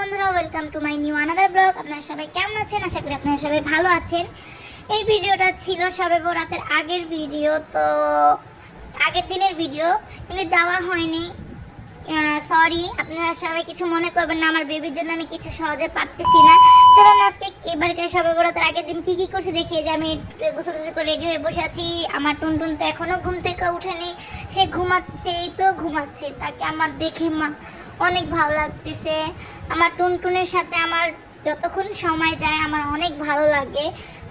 বন্ধুরা, welcome to my new another blog. আপনারা সবাই কেমন আছেন? আশা করি আপনারা সবাই ভালো আছেন। এই ভিডিওটা ছিল শবে বরাতের আগের ভিডিও, তো আগের দিনের ভিডিও কিন্তু দেওয়া হয়নি। সরি, আপনারা সবাই কিছু মনে করবেন না, আমার বেবির জন্য আমি কিছু সহজে পারতেছি না। চলুন আজকে এবারকার শবে বরাতের আগের দিন কি কি করছি দেখিয়ে যে আমি গোসল টোসল করে রেডি হয়ে বসে আছি। আমার টুনটুন তো এখনো ঘুম থেকে উঠেনি, সে ঘুমাচ্ছে, এই তো ঘুমাচ্ছে। তাকে আমার দেখে অনেক ভালো লাগতেছে। আমার টুনটুনের সাথে আমার যতক্ষণ সময় যায় আমার অনেক ভালো লাগে।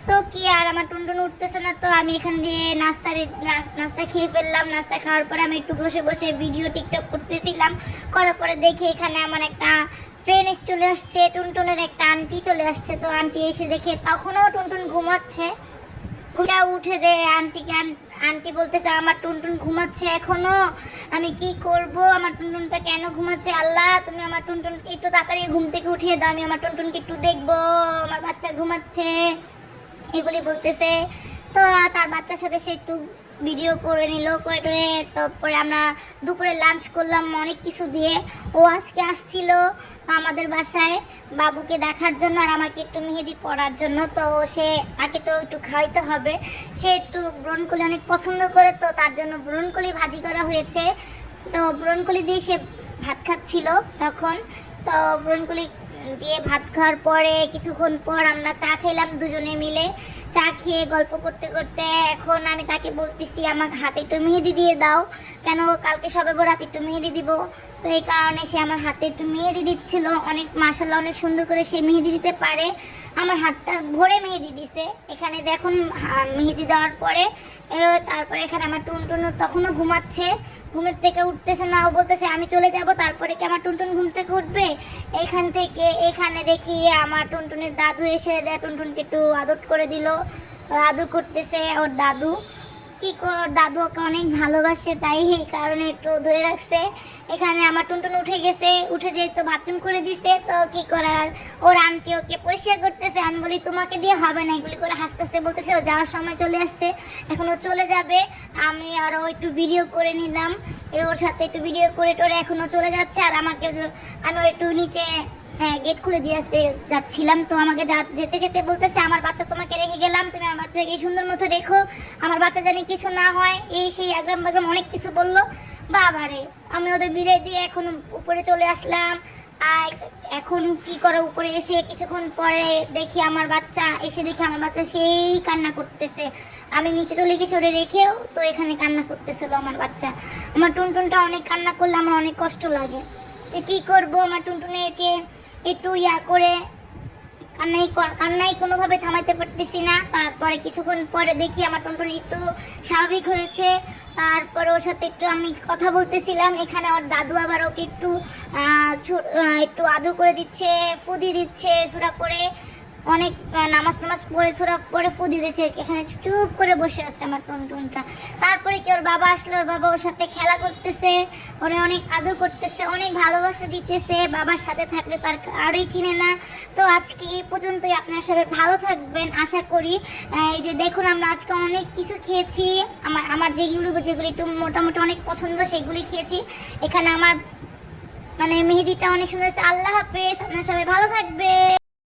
তো কি আর, আমার টুনটুন উঠতেছে না, তো আমি এখান দিয়ে নাস্তা খেয়ে ফেললাম। নাস্তা খাওয়ার পরে আমি একটু বসে বসে ভিডিও টিকটক করতেছিলাম। করার পরে দেখি এখানে আমার একটা ফ্রেন্ড চলে আসছে, টুনটুনের একটা আন্টি চলে আসছে। তো আন্টি এসে দেখে তখনও টুনটুন ঘুমাচ্ছে। উঠে দে আন্টিকে। আন্টি বলতেছে আমার টুনটুন ঘুমাচ্ছে এখনো, আমি কি করব? আমার টুনটুনটা কেন ঘুমাচ্ছে? আল্লাহ, তুমি আমার টুনটুনকে একটু তাড়াতাড়ি ঘুম থেকে উঠিয়ে দাও, আমি আমার টুনটুনকে একটু দেখবো, আমার বাচ্চা ঘুমাচ্ছে, এগুলি বলতেছে। তো তার বাচ্চার সাথে সে একটু ভিডিও করে নিল, করে টোরে। তারপরে আমরা দুপুরে লাঞ্চ করলাম অনেক কিছু দিয়ে। ও আজকে আসছিল আমাদের বাসায় বাবুকে দেখার জন্য আর আমাকে একটু মেহেদি পড়ার জন্য। তো সে আগে তো একটু খাওয়াইতে হবে। সে একটু ব্রনকলি অনেক পছন্দ করে, তো তার জন্য ব্রনকলি ভাজি করা হয়েছে। তো ব্রনকলি দিয়ে সে ভাত খাচ্ছিল তখন। তো ব্রনকলি দিয়ে ভাত খাওয়ার পরে কিছুক্ষণ পর আমরা চা খেলাম দুজনে মিলে। চা খেয়ে গল্প করতে করতে এখন আমি তাকে বলতেছি আমার হাতে একটু মেহেদি দিয়ে দাও, কেন কালকে শবে বরাত একটু মেহেদি দিব। তো এই কারণে সে আমার হাতে একটু মেহেদি দিচ্ছিল। অনেক মাশাআল্লাহ, অনেক সুন্দর করে সে মেহেদি দিতে পারে। আমার হাতটা ভরে মেহেদি দিছে। এখানে দেখুন মেহেদি দেওয়ার পরে তারপরে এখানে আমার টুনটুন তখনও ঘুমাচ্ছে, ঘুমের থেকে উঠতেছে না। ও বলতেছে আমি চলে যাব, তারপরে কি আমার টুনটুন ঘুম থেকে উঠবে? এখানে দেখি আমার টুনটুনের দাদু এসে টুনটুনকে একটু আদর করে দিল। আদর করতেছে ওর দাদু। কি ওর দাদু ওকে অনেক ভালোবাসে, তাই এই কারণে একটু ধরে রাখছে। এখানে আমার টুনটুন উঠে গেছে, উঠে যেয়ে তো বাথরুম করে দিছে। তো কি করার, ওর আন্টি ওকে পরিষ্কার করতেছে। আমি বলি তোমাকে দিয়ে হবে না, এগুলি করে হাসতে হাসতে বলতেছে ও যাওয়ার সময় চলে আসছে, এখন ও চলে যাবে। আমি আরও একটু ভিডিও করে নিলাম, ওর সাথে একটু ভিডিও করে টোরে এখনও চলে যাচ্ছে। আর আমি ওর একটু নিচে গেট খুলে দিয়ে যাচ্ছিলাম। তো আমাকে যেতে যেতে বলতেছে আমার বাচ্চা তোমাকে রেখে গেলাম, তুমি আমার বাচ্চাকে সুন্দর মতো রেখো, আমার বাচ্চা জানি কিছু না হয়, এই সেই আগ্রাম বাগ্রাম অনেক কিছু বললো। বাবারে, আমি ওদের বিদায় দিয়ে এখন উপরে চলে আসলাম। আর এখন কি করে, উপরে এসে কিছুক্ষণ পরে দেখি আমার বাচ্চা সেই কান্না করতেছে। আমি নিচে চলে গেছি ওরে রেখেও, তো এখানে কান্না করতেছিল আমার বাচ্চা। আমার টুনটুনটা অনেক কান্না করলে আমার অনেক কষ্ট লাগে, যে কী করবো। আমার টুনটুনেরকে একটু করে কান্নাই কোনোভাবে থামাইতে পারতেছি না। তারপরে কিছুক্ষণ পরে দেখি আমার টুনটুন একটু স্বাভাবিক হয়েছে। তারপরে ওর সাথে একটু আমি কথা বলতেছিলাম। এখানে ওর দাদু আবার ওকে একটু আদর করে দিচ্ছে, ফুদি দিচ্ছে সূরা পড়ে। অনেক নামাজ পড়ে সূরা পড়ে ফুদি দিচ্ছে। এখানে চুপ করে বসে আছে আমার টুনটুনটা। তারপরে কি ওর বাবা আসলো, ওর বাবা ওর সাথে খেলা করতেছে, ওরে অনেক আদর করতেছে, অনেক ভালোবাসা দিতেছে। বাবার সাথে থাকলে তার আরোই চিনে না। তো আজকে এই পর্যন্তই, আপনার সবাই ভালো থাকবেন আশা করি। এই যে দেখুন আমরা আজকে অনেক কিছু খেয়েছি। আমার যেগুলি একটু মোটামুটি অনেক পছন্দ সেগুলি খেয়েছি। এখানে আমার মেহেদিটা অনেক সুন্দর হচ্ছে। আল্লাহ হাফেজ, আপনার সবাই ভালো থাকবে।